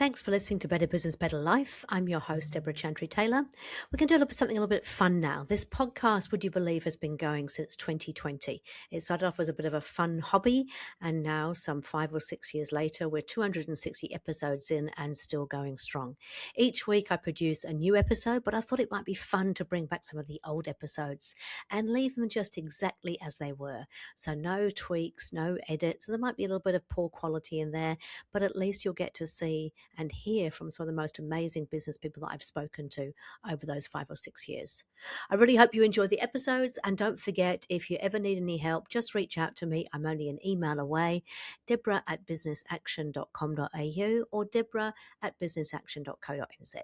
Thanks for listening to Better Business, Better Life. I'm your host, Deborah Chantry-Taylor. We're going to do something a little bit fun now. This podcast, would you believe, has been going since 2020. It started off as a bit of a fun hobby, and now some 5 or 6 years later, we're 260 episodes in and still going strong. Each week I produce a new episode, but I thought it might be fun to bring back some of the old episodes and leave them just exactly as they were. So no tweaks, no edits. So there might be a little bit of poor quality in there, but at least you'll get to see and hear from some of the most amazing business people that I've spoken to over those 5 or 6 years. I really hope you enjoy the episodes, and don't forget, if you ever need any help, just reach out to me. I'm only an email away, deborah@businessaction.com.au or deborah@businessaction.co.nz.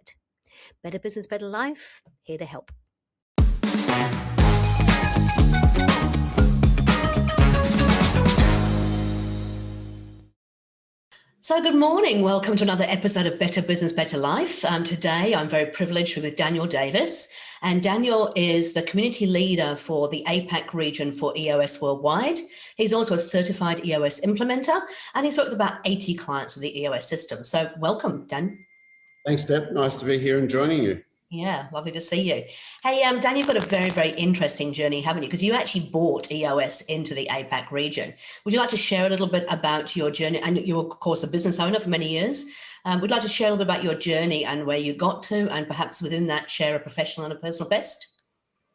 Better Business, Better Life, here to help. So good morning. Welcome to another episode of Better Business, Better Life. Today, I'm very privileged with Daniel Davis. And Daniel is the community leader for the APAC region for EOS worldwide. He's also a certified EOS implementer, and he's worked with about 80 clients of the EOS system. So welcome, Dan. Thanks, Deb. Nice to be here and joining you. Yeah, lovely to see you. Hey, Dan, you've got a very, very interesting journey, haven't you? Because you actually brought EOS into the APAC region. Would you like to share a little bit about your journey? And you're, of course, a business owner for many years. We'd like to share a little bit about your journey and where you got to, and perhaps within that, share a professional and a personal best.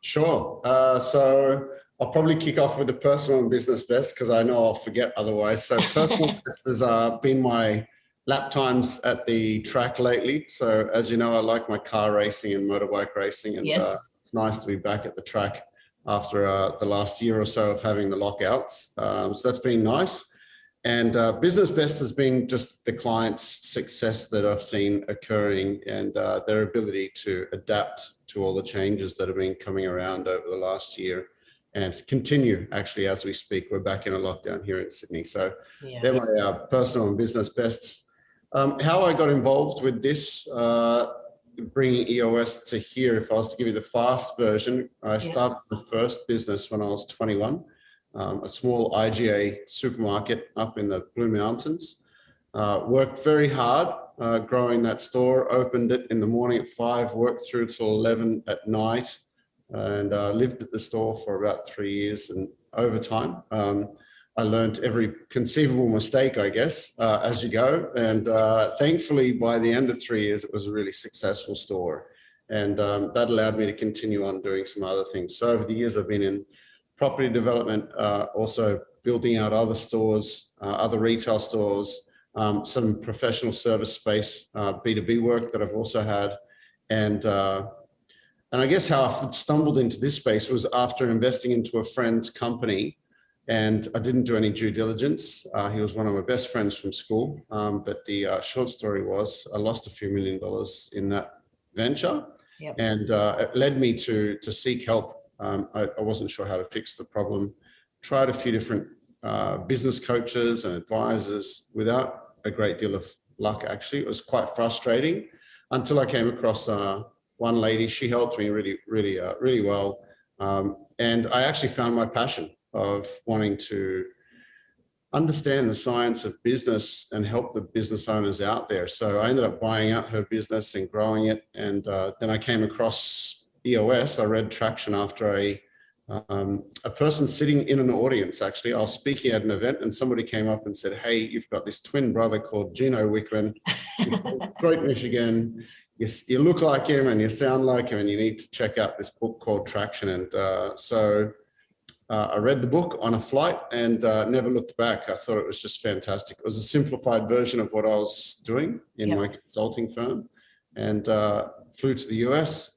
Sure. So I'll probably kick off with the personal and business best because I know I'll forget otherwise. So personal best has been my lap times at the track lately. So as you know, I like my car racing and motorbike racing, and Yes. It's nice to be back at the track after the last year or so of having the lockouts. So that's been nice. And business best has been just the client's success that I've seen occurring, and their ability to adapt to all the changes that have been coming around over the last year and continue actually as we speak. We're back in a lockdown here in Sydney. So they're my personal and business bests. How I got involved with this, bringing EOS to here, if I was to give you the fast version, I started the first business when I was 21, a small IGA supermarket up in the Blue Mountains. Worked very hard growing that store, opened it in the morning at 5, worked through till 11 at night, and lived at the store for about 3 years. And over time, I learned every conceivable mistake, I guess, as you go. And thankfully, by the end of 3 years, it was a really successful store. And that allowed me to continue on doing some other things. So over the years, I've been in property development, also building out other stores, other retail stores, some professional service space, B2B work that I've also had. And I guess how I stumbled into this space was after investing into a friend's company. And I didn't do any due diligence. He was one of my best friends from school. But the short story was I lost a few $1 million in that venture. Yep. And it led me to seek help. I wasn't sure how to fix the problem. Tried a few different business coaches and advisors without a great deal of luck, actually. It was quite frustrating until I came across one lady. She helped me really well. And I actually found my passion of wanting to understand the science of business and help the business owners out there. So I ended up buying out her business and growing it. And then I came across EOS. I read Traction after a person sitting in an audience, actually. I was speaking at an event and somebody came up and said, "Hey, you've got this twin brother called Gino Wickman, Detroit, Michigan. You look like him and you sound like him, and you need to check out this book called Traction." And so I read the book on a flight and never looked back. I thought it was just fantastic. It was a simplified version of what I was doing in my consulting firm, and flew to the US,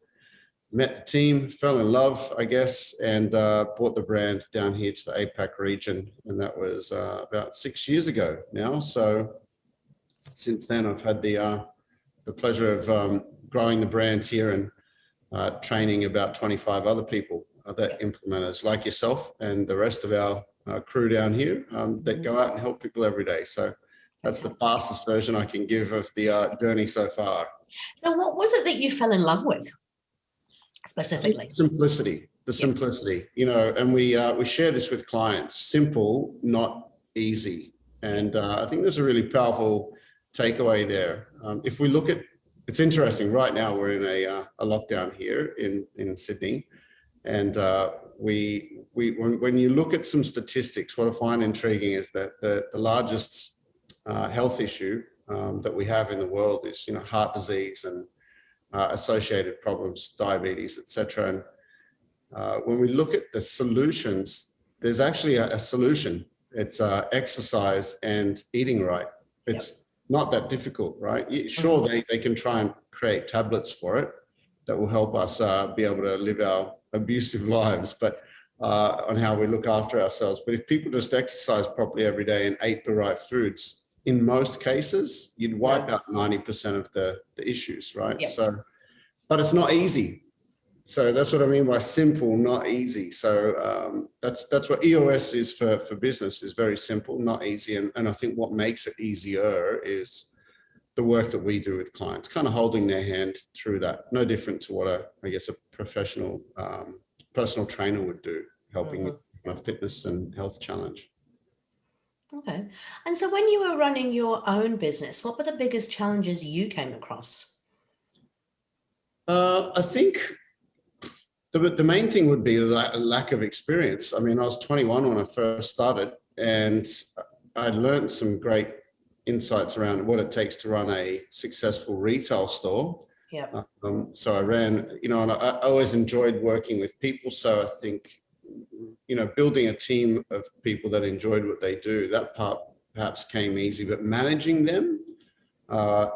met the team, fell in love, I guess, and brought the brand down here to the APAC region. And that was about 6 years ago now. So since then, I've had the pleasure of growing the brand here and training about 25 other people, other implementers like yourself and the rest of our crew down here that go out and help people every day. So that's the fastest version I can give of the journey so far. So what was it that you fell in love with specifically? Simplicity, simplicity, you know, and we share this with clients: simple, not easy. And I think there's a really powerful takeaway there. If we look at, it's interesting, right now we're in a lockdown here in Sydney. And when you look at some statistics, what I find intriguing is that the largest health issue that we have in the world is, heart disease and associated problems, diabetes, etc. And when we look at the solutions, there's actually a solution. It's exercise and eating right. It's not that difficult, right? Sure, they can try and create tablets for it that will help us be able to live our abusive lives, but on how we look after ourselves. But if people just exercise properly every day and ate the right foods, in most cases, you'd wipe out 90% of the issues, right? Yep. So, but it's not easy. So that's what I mean by simple, not easy. So that's what EOS is for business, is very simple, not easy. And I think what makes it easier is the work that we do with clients, kind of holding their hand through that. No different to what I guess a professional personal trainer would do, helping a fitness and health challenge. Okay. And so when you were running your own business, what were the biggest challenges you came across? I think the main thing would be the lack of experience. I mean, I was 21 when I first started, and I learned some great insights around what it takes to run a successful retail store. Yeah. So I ran, and I always enjoyed working with people. So I think, building a team of people that enjoyed what they do, that part perhaps came easy, but managing them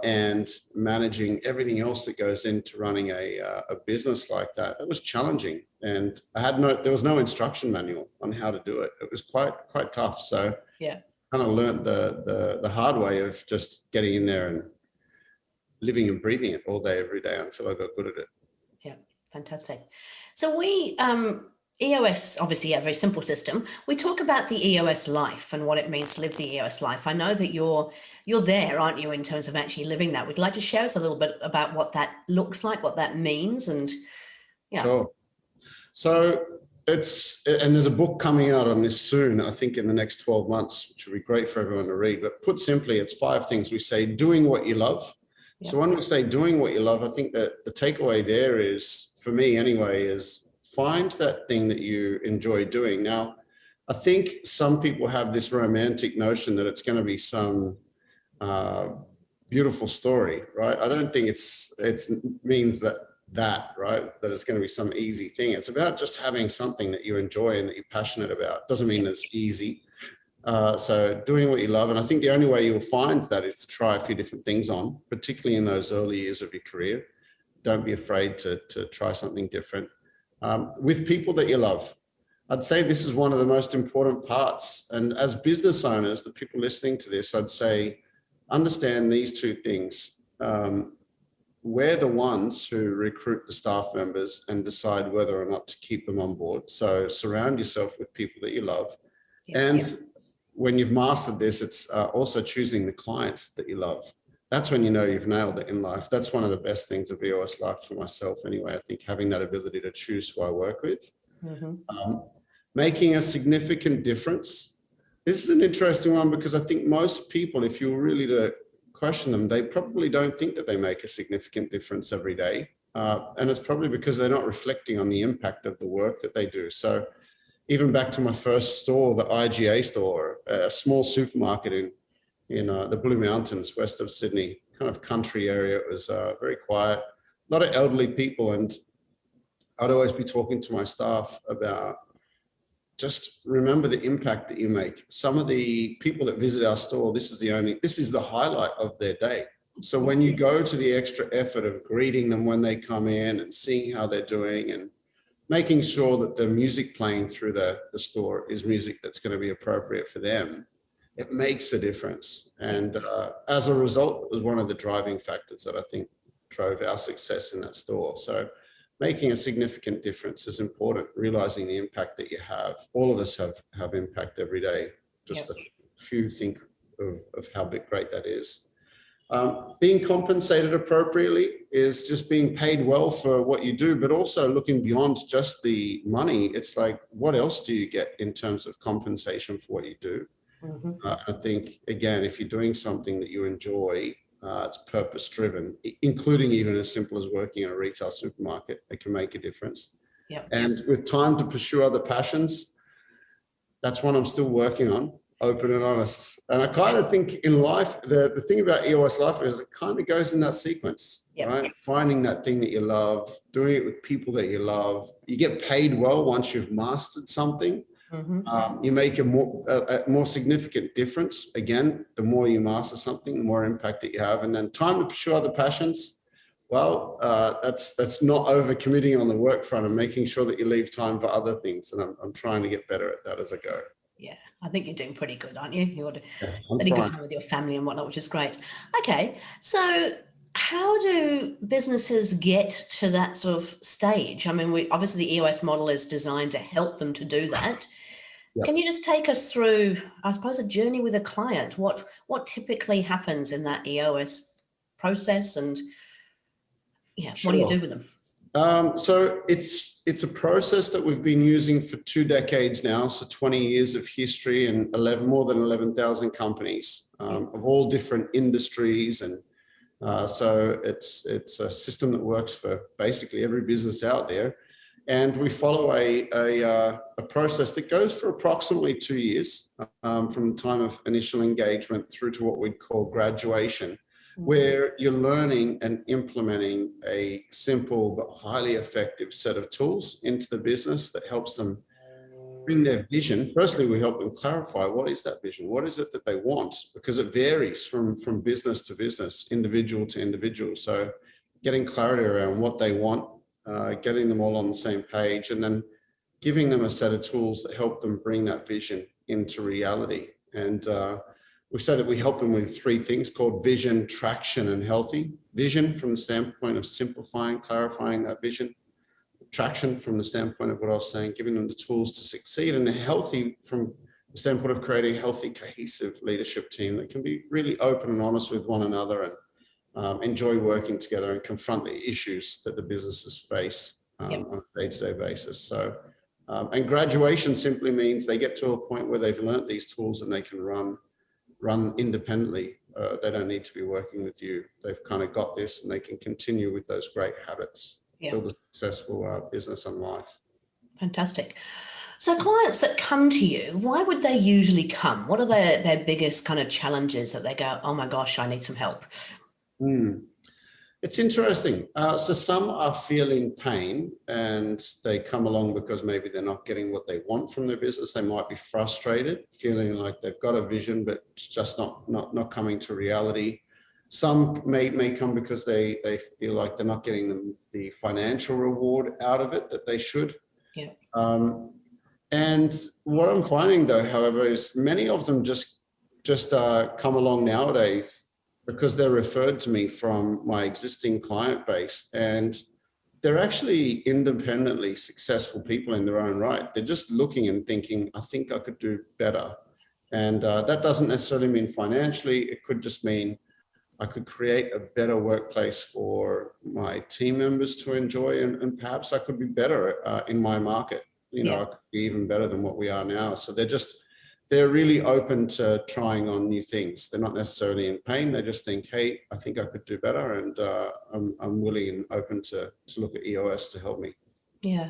and managing everything else that goes into running a business like that, it was challenging. And there was no instruction manual on how to do it. It was quite tough. So yeah, kind of learned the hard way of just getting in there and living and breathing it all day, every day, until I got good at it. Yeah, fantastic. So we, EOS, obviously a very simple system. We talk about the EOS life and what it means to live the EOS life. I know that you're there, aren't you, in terms of actually living that. Would you like to share us a little bit about what that looks like, what that means? And yeah. Sure. So and there's a book coming out on this soon, I think in the next 12 months, which would be great for everyone to read. But put simply, it's 5 things. We say doing what you love. Yep. So when we say doing what you love, I think that the takeaway there is, for me anyway, is find that thing that you enjoy doing. Now, I think some people have this romantic notion that it's going to be some beautiful story, right? I don't think it means that it's going to be some easy thing. It's about just having something that you enjoy and that you're passionate about. Doesn't mean it's easy. So doing what you love. And I think the only way you'll find that is to try a few different things on, particularly in those early years of your career. Don't be afraid to try something different. With people that you love. I'd say this is one of the most important parts. And as business owners, the people listening to this, I'd say, understand these 2 things. We're the ones who recruit the staff members and decide whether or not to keep them on board. So surround yourself with people that you love. And when you've mastered this, it's also choosing the clients that you love. That's when you know you've nailed it in life. That's one of the best things of EOS life for myself anyway. I think having that ability to choose who I work with. Making a significant difference. This is an interesting one because I think most people, if you were really to question them, they probably don't think that they make a significant difference every day. And it's probably because they're not reflecting on the impact of the work that they do. So even back to my first store, the IGA store, a small supermarket in the Blue Mountains, west of Sydney, kind of country area. It was very quiet, a lot of elderly people. And I'd always be talking to my staff about just remember the impact that you make. Some of the people that visit our store, this is the highlight of their day. So when you go to the extra effort of greeting them when they come in and seeing how they're doing and making sure that the music playing through the store is music that's going to be appropriate for them, it makes a difference. And as a result, it was one of the driving factors that I think drove our success in that store. So making a significant difference is important, realizing the impact that you have. All of us have impact every day. Just a few think of how great that is. Being compensated appropriately is just being paid well for what you do, but also looking beyond just the money. It's like, what else do you get in terms of compensation for what you do? I think, again, if you're doing something that you enjoy, it's purpose driven, including even as simple as working in a retail supermarket, it can make a difference. Yep. And with time to pursue other passions, that's what I'm still working on, open and honest. And I kind of think in life, the thing about EOS life is it kind of goes in that sequence, right? Finding that thing that you love, doing it with people that you love. You get paid well once you've mastered something. You make a more significant difference. Again, the more you master something, the more impact that you have. And then time to pursue other passions. Well, that's not overcommitting on the work front and making sure that you leave time for other things. And I'm trying to get better at that as I go. Yeah, I think you're doing pretty good, aren't you? You're I'm spending trying. good time with your family and whatnot, which is great. Okay, so how do businesses get to that sort of stage? I mean, obviously the EOS model is designed to help them to do that. Yep. Can you just take us through, I suppose, a journey with a client? What typically happens in that EOS process, and what do you do with them? So it's a process that we've been using for 2 decades now, so 20 years of history and more than 11,000 companies of all different industries, and so it's a system that works for basically every business out there. And we follow a process that goes for approximately 2 years from the time of initial engagement through to what we'd call graduation, where you're learning and implementing a simple but highly effective set of tools into the business that helps them bring their vision. Firstly, we help them clarify what is that vision, what is it that they want, because it varies from business to business, individual to individual. So getting clarity around what they want, getting them all on the same page, and then giving them a set of tools that help them bring that vision into reality. And we say that we help them with 3 things called vision, traction, and healthy. Vision from the standpoint of simplifying, clarifying that vision. Traction from the standpoint of what I was saying, giving them the tools to succeed. And healthy from the standpoint of creating a healthy, cohesive leadership team that can be really open and honest with one another and enjoy working together and confront the issues that the businesses face on a day-to-day basis. So, and graduation simply means they get to a point where they've learned these tools and they can run independently. They don't need to be working with you. They've kind of got this and they can continue with those great habits, build a successful business and life. Fantastic. So clients that come to you, why would they usually come? What are their biggest kind of challenges that they go, oh my gosh, I need some help? It's interesting. So some are feeling pain and they come along because maybe they're not getting what they want from their business. They might be frustrated, feeling like they've got a vision, but it's just not coming to reality. Some may come because they feel like they're not getting the financial reward out of it that they should. And what I'm finding though, however, is many of them just come along nowadays because they're referred to me from my existing client base, and they're actually independently successful people in their own right. They're just looking and thinking, I think I could do better. And that doesn't necessarily mean financially. It could just mean I could create a better workplace for my team members to enjoy, and perhaps I could be better in my market. I could be even better than what we are now. So they're really open to trying on new things. They're not necessarily in pain. They just think, hey, I think I could do better. And I'm willing and open to look at EOS to help me. Yeah,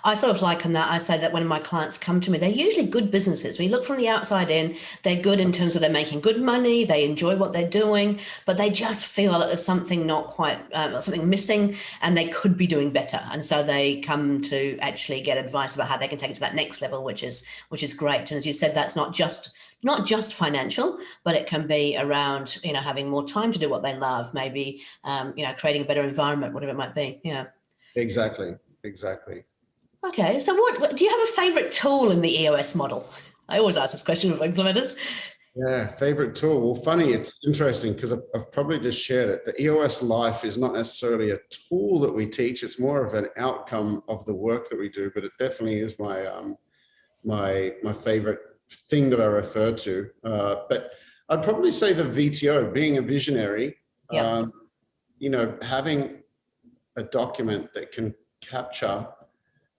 I sort of liken that. I say that when my clients come to me, they're usually good businesses. When you look from the outside in, they're good in terms of they're making good money, they enjoy what they're doing, but they just feel that there's something not quite, something missing, and they could be doing better. And so they come to actually get advice about how they can take it to that next level, which is great. And as you said, that's not just financial, but it can be around, having more time to do what they love, maybe, creating a better environment, whatever it might be. Yeah. Exactly. Okay, so what do you have a favorite tool in the EOS model? I always ask this question of implementers. Yeah, favorite tool. Well, funny, it's interesting because I've probably just shared it. The EOS Life is not necessarily a tool that we teach. It's more of an outcome of the work that we do, but it definitely is my my favorite thing that I refer to. But I'd probably say the VTO, being a visionary, having a document that can capture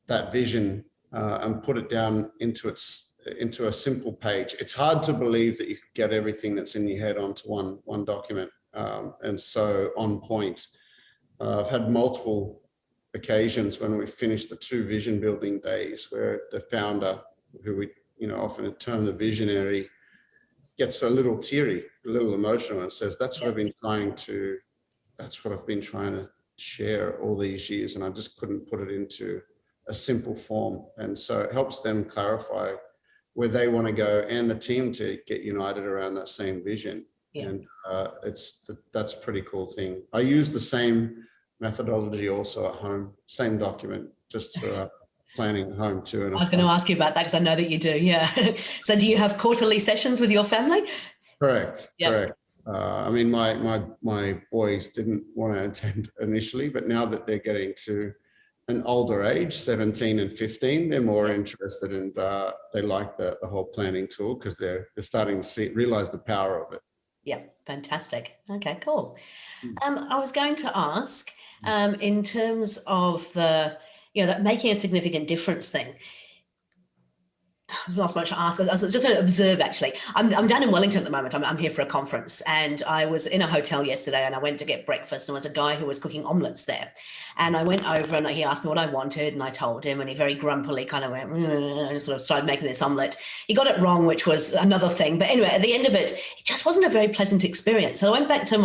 that vision and put it down into its into a simple page. It's hard to believe that you could get everything that's in your head onto one document, and so on point. I've had multiple occasions when we finished the 2 vision building days where the founder, who we often term the visionary, gets a little teary, a little emotional, and says, that's what I've been trying to share all these years, and I just couldn't put it into a simple form. And so it helps them clarify where they want to go, and the team to get united around that same vision. And that's a pretty cool thing. I use the same methodology also at home, same document, just for planning at home too. And I was going to ask you about that because I know that you do. Yeah. So do you have quarterly sessions with your family? Correct. Correct. I mean, my boys didn't want to attend initially, but now that they're getting to an older age, 17 and 15, they're more interested, and they like the whole planning tool because they're starting to realize the power of it. Yeah, fantastic. Okay, cool. I was going to ask, in terms of the, that making a significant difference thing. I've lost much to ask. I was just going to observe, actually. I'm down in Wellington at the moment. I'm here for a conference, and I was in a hotel yesterday, and I went to get breakfast, and there was a guy who was cooking omelettes there. And I went over and he asked me what I wanted, and I told him, and he very grumpily kind of went, and sort of started making this omelette. He got it wrong, which was another thing. But anyway, at the end of it, it just wasn't a very pleasant experience. So I went back to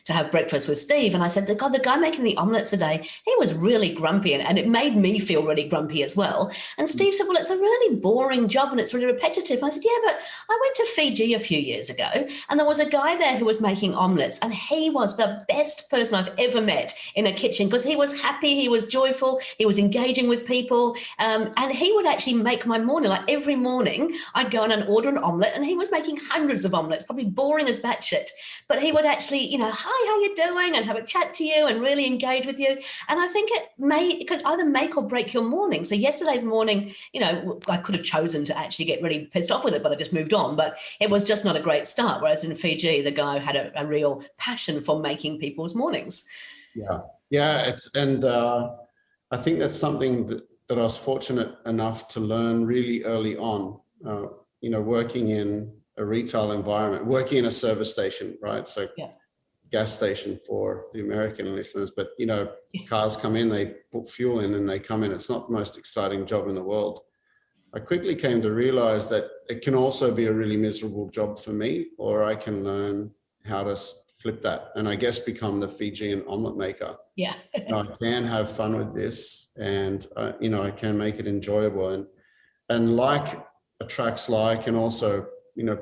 have breakfast with Steve, and I said, God, the guy making the omelettes today, he was really grumpy, and it made me feel really grumpy as well. And Steve said, well, it's a really boring job and it's really repetitive. And I said, yeah, but I went to Fiji a few years ago, and there was a guy there who was making omelettes, and he was the best person I've ever met in a kitchen because he was happy, he was joyful, he was engaging with people, and he would actually make my morning. Like every morning I'd go in and order an omelette, and he was making hundreds of omelettes, probably boring as batshit, but he would actually, hi, how you doing, and have a chat to you and really engage with you. And I think it could either make or break your morning. So yesterday's morning, I could have chosen to actually get really pissed off with it, but I just moved on. But it was just not a great start. Whereas in Fiji, the guy had a real passion for making people's mornings. Yeah. I think that's something that I was fortunate enough to learn really early on. Working in a retail environment, working in a service station, right? So gas station for the American listeners, but cars come in, they put fuel in, and they come in. It's not the most exciting job in the world. I quickly came to realize that it can also be a really miserable job for me, or I can learn how to flip that and I guess become the Fijian omelet maker. Yeah. I can have fun with this, and I can make it enjoyable, and like attracts like, and also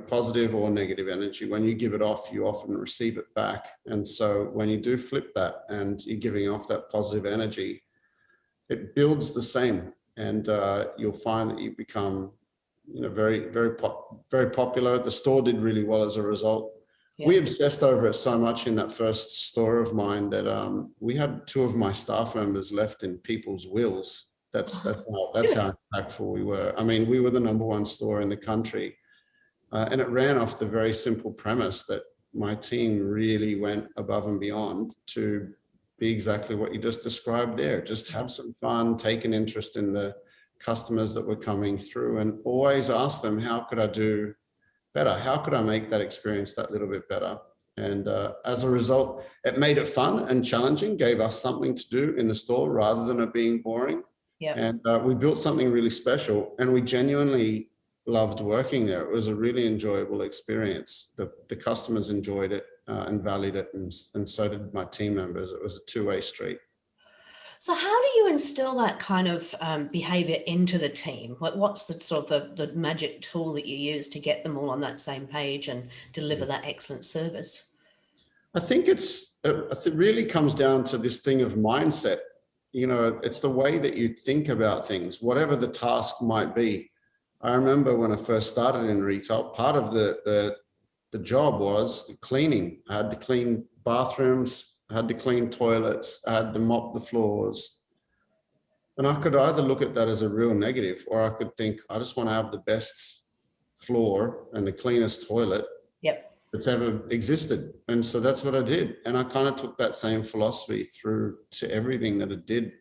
positive or negative energy. When you give it off, you often receive it back. And so when you do flip that and you're giving off that positive energy, it builds the same. And you'll find that you become, very, very, very popular. The store did really well as a result. Yeah. We obsessed over it so much in that first store of mine that we had 2 of my staff members left in people's wills. That's how impactful we were. I mean, we were the #1 store in the country, and it ran off the very simple premise that my team really went above and beyond to be exactly what you just described there. Just have some fun, take an interest in the customers that were coming through, and always ask them, how could I do better? How could I make that experience that little bit better? And as a result, it made it fun and challenging, gave us something to do in the store rather than it being boring. Yeah. And we built something really special, and we genuinely loved working there. It was a really enjoyable experience. The customers enjoyed it and valued it, and so did my team members. It was a 2-way street. So how do you instill that kind of behavior into the team? What's the sort of the magic tool that you use to get them all on that same page and deliver that excellent service? I think it really comes down to this thing of mindset. It's the way that you think about things, whatever the task might be. I remember when I first started in retail, part of the job was the cleaning. I had to clean bathrooms, I had to clean toilets, I had to mop the floors. And I could either look at that as a real negative, or I could think, I just want to have the best floor and the cleanest toilet that's ever existed. And so that's what I did. And I kind of took that same philosophy through to everything that I did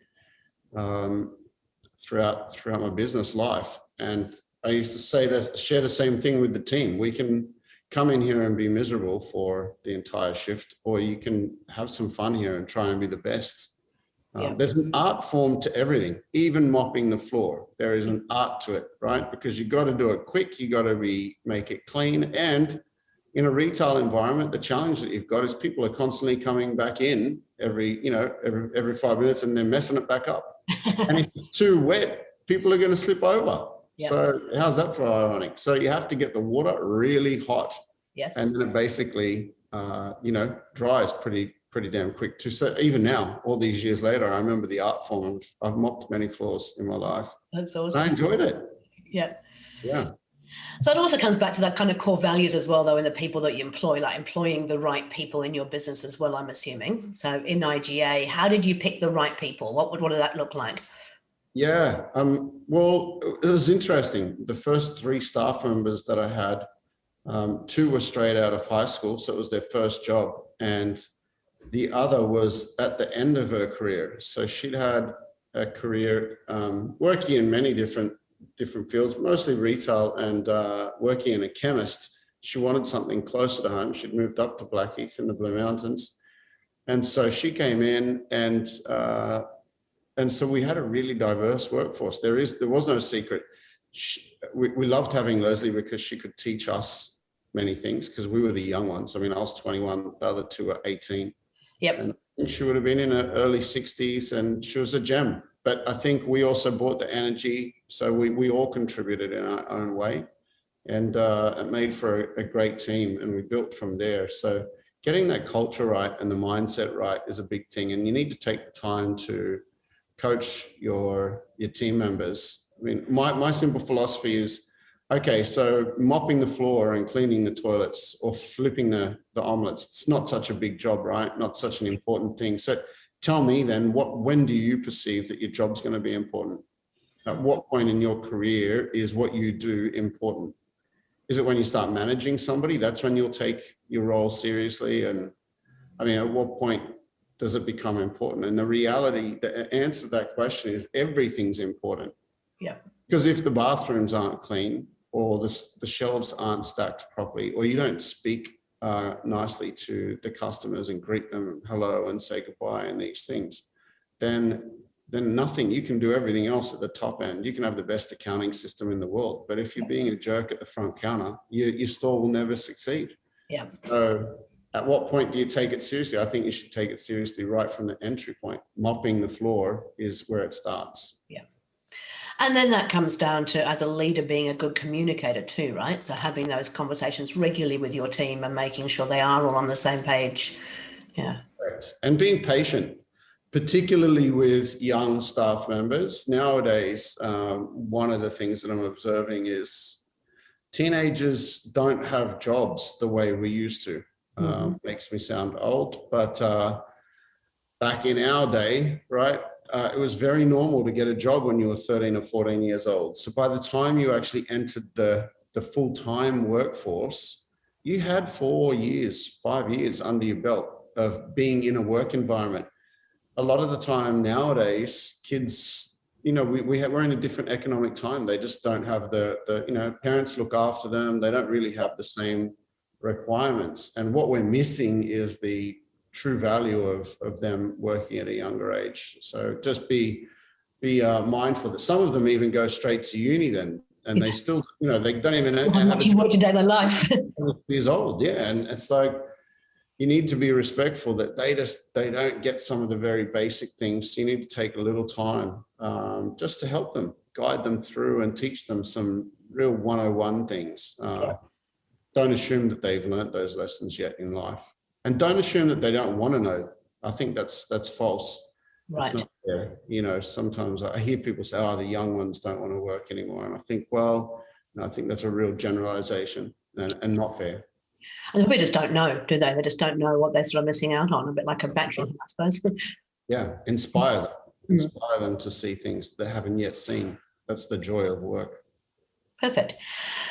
throughout my business life. And I used to say that, share the same thing with the team. We can come in here and be miserable for the entire shift, or you can have some fun here and try and be the best. There's an art form to everything, even mopping the floor. There is an art to it, right? Because you got to do it quick. You got to make it clean. And in a retail environment, the challenge that you've got is people are constantly coming back in every 5 minutes, and they're messing it back up. And if it's too wet, people are going to slip over. Yep. So how's that for ironic? So you have to get the water really hot. Yes. And then it basically, dries pretty damn quick. So even now, all these years later, I remember the art form. I've mopped many floors in my life. That's awesome. I enjoyed it. Yeah. Yeah. So it also comes back to that kind of core values as well, though, in the people that you employ, like employing the right people in your business as well, I'm assuming. So in IGA, how did you pick the right people? What did that look like? Yeah. Well, it was interesting. The first 3 staff members that I had, 2 were straight out of high school. So it was their first job. And the other was at the end of her career. So she'd had a career working in many different fields, mostly retail, and working in a chemist. She wanted something closer to home. She'd moved up to Blackheath in the Blue Mountains. And so she came in, and so we had a really diverse workforce. There was no secret. We loved having Leslie because she could teach us many things, because we were the young ones. I mean, I was 21, the other 2 were 18. Yep. And she would have been in her early 60s, and she was a gem. But I think we also brought the energy. So we all contributed in our own way, and it made for a great team, and we built from there. So getting that culture right and the mindset right is a big thing. And you need to take the time to coach your team members. I mean, my simple philosophy is, okay, so mopping the floor and cleaning the toilets or flipping the omelets, it's not such a big job, right? Not such an important thing. So tell me then, when do you perceive that your job's going to be important? At what point in your career is what you do important? Is it when you start managing somebody? That's when you'll take your role seriously. And I mean, at what point does it become important? And the answer to that question is everything's important. Yeah. Because if the bathrooms aren't clean, or the shelves aren't stacked properly, or you don't speak nicely to the customers and greet them hello and say goodbye and these things, then nothing. You can do everything else at the top end. You can have the best accounting system in the world, but if you're being a jerk at the front counter, your store will never succeed. Yeah. So at what point do you take it seriously? I think you should take it seriously right from the entry point. Mopping the floor is where it starts. Yeah. And then that comes down to, as a leader, being a good communicator too, right? So having those conversations regularly with your team and making sure they are all on the same page. Yeah. Correct. And being patient, particularly with young staff members. Nowadays, one of the things that I'm observing is teenagers don't have jobs the way we used to. Makes me sound old, but back in our day, right? It was very normal to get a job when you were 13 or 14 years old. So by the time you actually entered the full-time workforce, you had 4 years, 5 years under your belt of being in a work environment. A lot of the time nowadays, kids, we're in a different economic time. They just don't have parents look after them. They don't really have the same requirements. And what we're missing is the true value of them working at a younger age. So just be mindful that some of them even go straight to uni then, and they still, they don't even have you work today in life. Years old, yeah. And it's like, you need to be respectful that they don't get some of the very basic things. You need to take a little time just to help them, guide them through, and teach them some real 101 things. Don't assume that they've learnt those lessons yet in life. And don't assume that they don't want to know. I think that's false. Right. It's not fair. Sometimes I hear people say, the young ones don't want to work anymore. And I think, I think that's a real generalization and not fair. And we just don't know, do they? They just don't know what they're sort of missing out on, a bit like a battery, I suppose. Yeah, inspire them. Inspire them to see things they haven't yet seen. That's the joy of work. Perfect.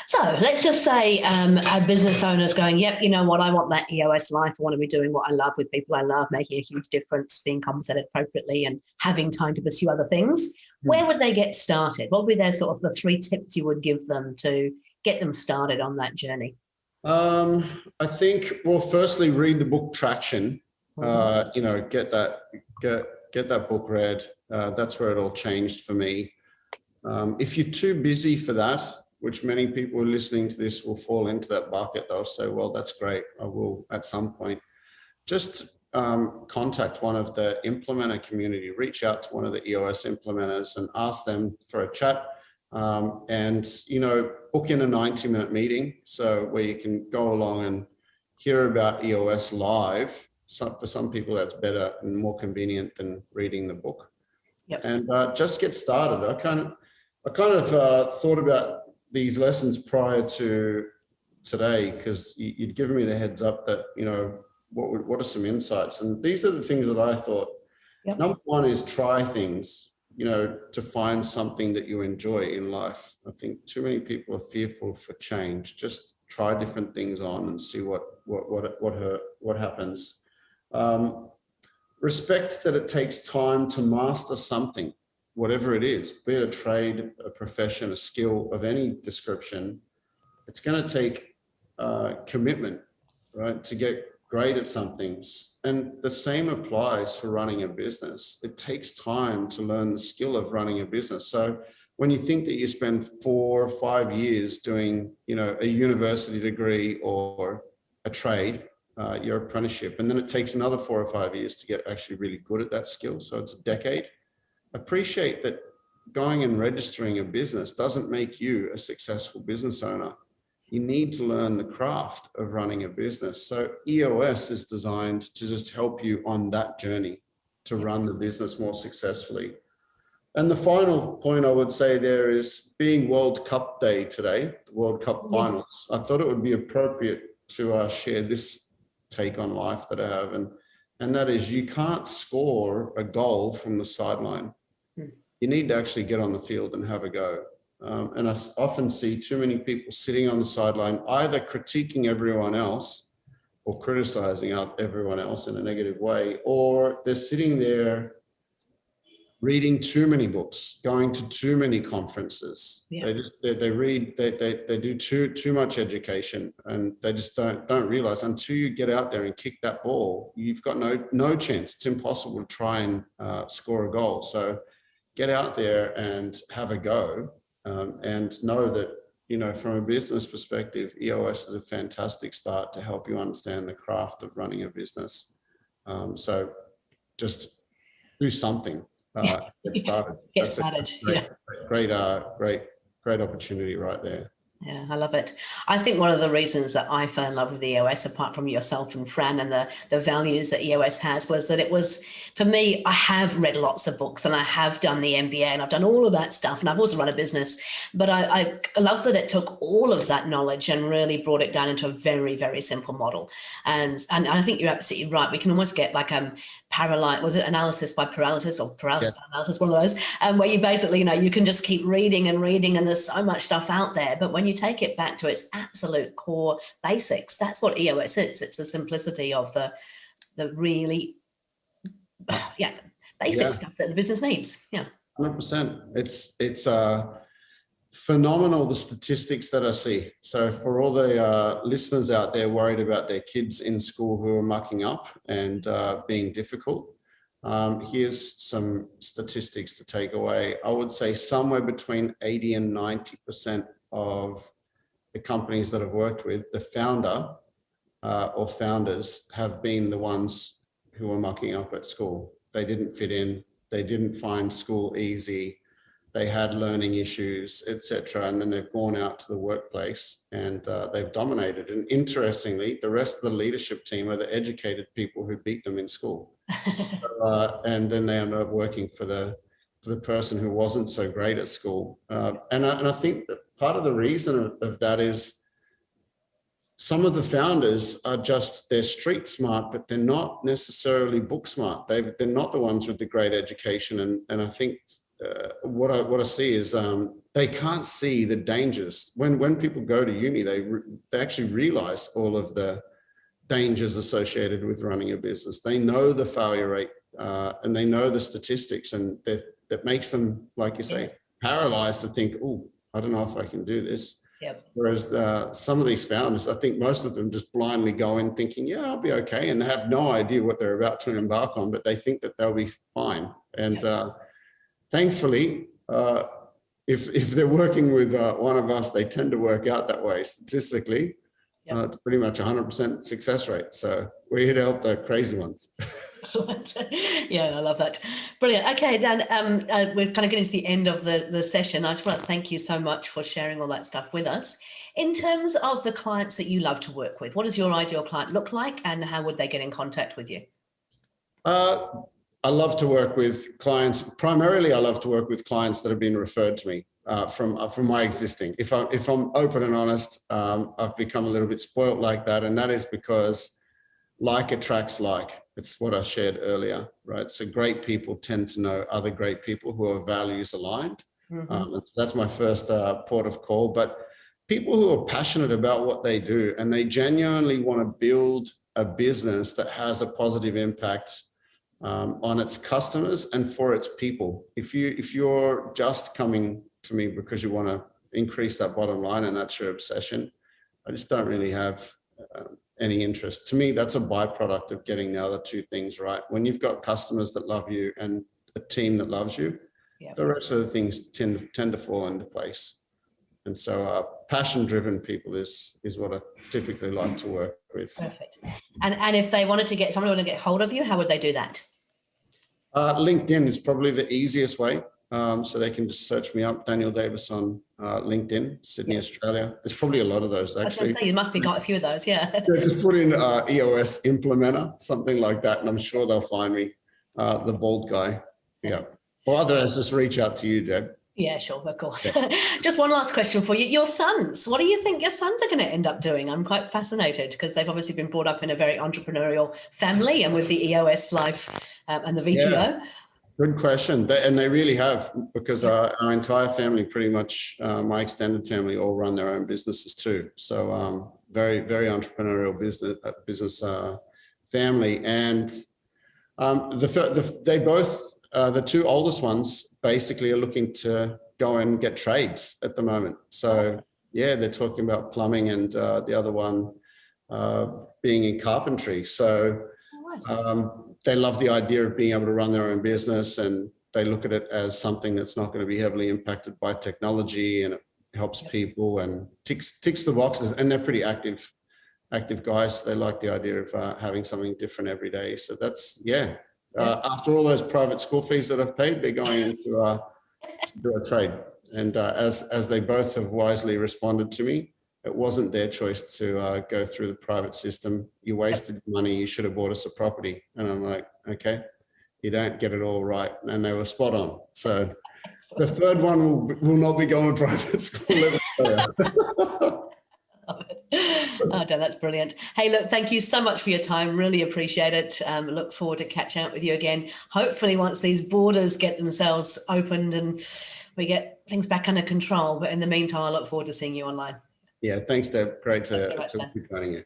So let's just say a business owner's going, yep, you know what, I want that EOS life. I want to be doing what I love with people I love, making a huge difference, being compensated appropriately and having time to pursue other things. Where would they get started? What would be their sort of the 3 tips you would give them to get them started on that journey? I think, well, firstly, read the book Traction. You know, get that book read. That's where it all changed for me. If you're too busy for that, which many people listening to this will fall into that bucket, they'll say, well, that's great, I will at some point. Just contact one of the implementer community, reach out to one of the EOS implementers and ask them for a chat. And, you know, book in a 90-minute meeting, so where you can go along and hear about EOS live. So for some people, that's better and more convenient than reading the book. Yep. And just get started. I kind of thought about these lessons prior to today, because you'd given me the heads up that, you know, what are some insights? And these are the things that I thought. Yep. Number one is try things, you know, to find something that you enjoy in life. I think too many people are fearful for change. Just try different things on and see what happens. Respect that it takes time to master something, whatever it is, be it a trade, a profession, a skill of any description. It's going to take commitment, right, to get great at something. And the same applies for running a business. It takes time to learn the skill of running a business. So when you think that you spend 4 or 5 years doing, you know, a university degree or a trade, your apprenticeship, and then it takes another 4 or 5 years to get actually really good at that skill, so it's a decade. Appreciate that going and registering a business doesn't make you a successful business owner. You need to learn the craft of running a business. So EOS is designed to just help you on that journey to run the business more successfully. And the final point I would say there is, being World Cup Day today, the World Cup finals, I thought it would be appropriate to share this take on life that I have. And that is, you can't score a goal from the sideline. You need to actually get on the field and have a go. And I often see too many people sitting on the sideline, either critiquing everyone else or criticizing everyone else in a negative way, or they're sitting there reading too many books, going to too many conferences. Yeah. They do too much education, and they just don't realize until you get out there and kick that ball, you've got no chance. It's impossible to try and score a goal. So get out there and have a go. And know that, you know, from a business perspective, EOS is a fantastic start to help you understand the craft of running a business. So just do something, get started. Get started. Great opportunity right there. Yeah, I love it. I think one of the reasons that I fell in love with EOS, apart from yourself and Fran and the values that EOS has, was that it was, for me, I have read lots of books and I have done the MBA and I've done all of that stuff, and I've also run a business, but I love that it took all of that knowledge and really brought it down into a very, very simple model. And I think you're absolutely right. We can almost get like analysis by paralysis, or paralysis by analysis, one of those, where you basically, you know, you can just keep reading and reading, and there's so much stuff out there. But when you take it back to its absolute core basics, that's what EOS is. It's the simplicity of the really, basic stuff that the business needs. Yeah, 100%. It's phenomenal, the statistics that I see. So for all the listeners out there worried about their kids in school who are mucking up and being difficult, here's some statistics to take away. I would say somewhere between 80 and 90% of the companies that I've worked with, the founder or founders have been the ones who are mucking up at school. They didn't fit in. They didn't find school easy. They had learning issues, etc. And then they've gone out to the workplace and they've dominated. And interestingly, the rest of the leadership team are the educated people who beat them in school. And then they end up working for the person who wasn't so great at school. And I think that part of the reason of that is some of the founders are just, they're street smart, but they're not necessarily book smart. They're not the ones with the great education. And I think what I see is they can't see the dangers. When people go to uni, they actually realize all of the dangers associated with running a business. They know the failure rate and they know the statistics, and that makes them, like you say, paralyzed to think, oh, I don't know if I can do this. Yep. Whereas some of these founders, I think most of them just blindly go in thinking, yeah, I'll be okay, and they have no idea what they're about to embark on, but they think that they'll be fine. And thankfully, if they're working with one of us, they tend to work out that way statistically. It's pretty much 100% success rate. So we're here to help the crazy ones. Excellent. Yeah, I love that. Brilliant. Okay, Dan, we're kind of getting to the end of the session. I just want to thank you so much for sharing all that stuff with us. In terms of the clients that you love to work with, what does your ideal client look like, and how would they get in contact with you? I love to work with clients. Primarily, I love to work with clients that have been referred to me from my existing. If I'm open and honest, I've become a little bit spoiled like that, and that is because like attracts like. It's what I shared earlier, right? So great people tend to know other great people who are values aligned. That's my first port of call. But people who are passionate about what they do and they genuinely want to build a business that has a positive impact on its customers and for its people. If you're just coming to me because you want to increase that bottom line and that's your obsession, I just don't really have any interest. To me, that's a byproduct of getting the other two things right. When you've got customers that love you and a team that loves you, the rest of the things tend to fall into place. And so passion-driven people is what I typically like to work with. Perfect. And if they wanted to get somebody to get hold of you, how would they do that? LinkedIn is probably the easiest way. So they can just search me up, Daniel Davis, on LinkedIn, Sydney, Australia. There's probably a lot of those, actually. I was going to say, you must be got a few of those, yeah. Just put in EOS implementer, something like that, and I'm sure they'll find me, the bald guy. Yeah. Or otherwise, just reach out to you, Deb. Yeah, sure, of course. Yeah. Just one last question for you. Your sons, what do you think your sons are going to end up doing? I'm quite fascinated because they've obviously been brought up in a very entrepreneurial family and with the EOS life and the VTO. Yeah. Good question. And they really have, because our entire family, pretty much my extended family, all run their own businesses too. So very, very entrepreneurial business family. And they both, the two oldest ones basically are looking to go and get trades at the moment. So yeah, they're talking about plumbing and the other one being in carpentry. So they love the idea of being able to run their own business, and they look at it as something that's not going to be heavily impacted by technology, and it helps people and ticks the boxes. And they're pretty active guys. They like the idea of having something different every day. So that's, after all those private school fees that I've paid, they're going into to do a trade. And as they both have wisely responded to me, it wasn't their choice to go through the private system. You wasted money. You should have bought us a property. And I'm like, okay, you don't get it all right. And they were spot on. So the third one will not be going private school. Oh, Dan, that's brilliant. Hey, look, thank you so much for your time. Really appreciate it. Look forward to catching up with you again. Hopefully once these borders get themselves opened and we get things back under control. But in the meantime, I look forward to seeing you online. Yeah, thanks, Deb. Great to be joining you.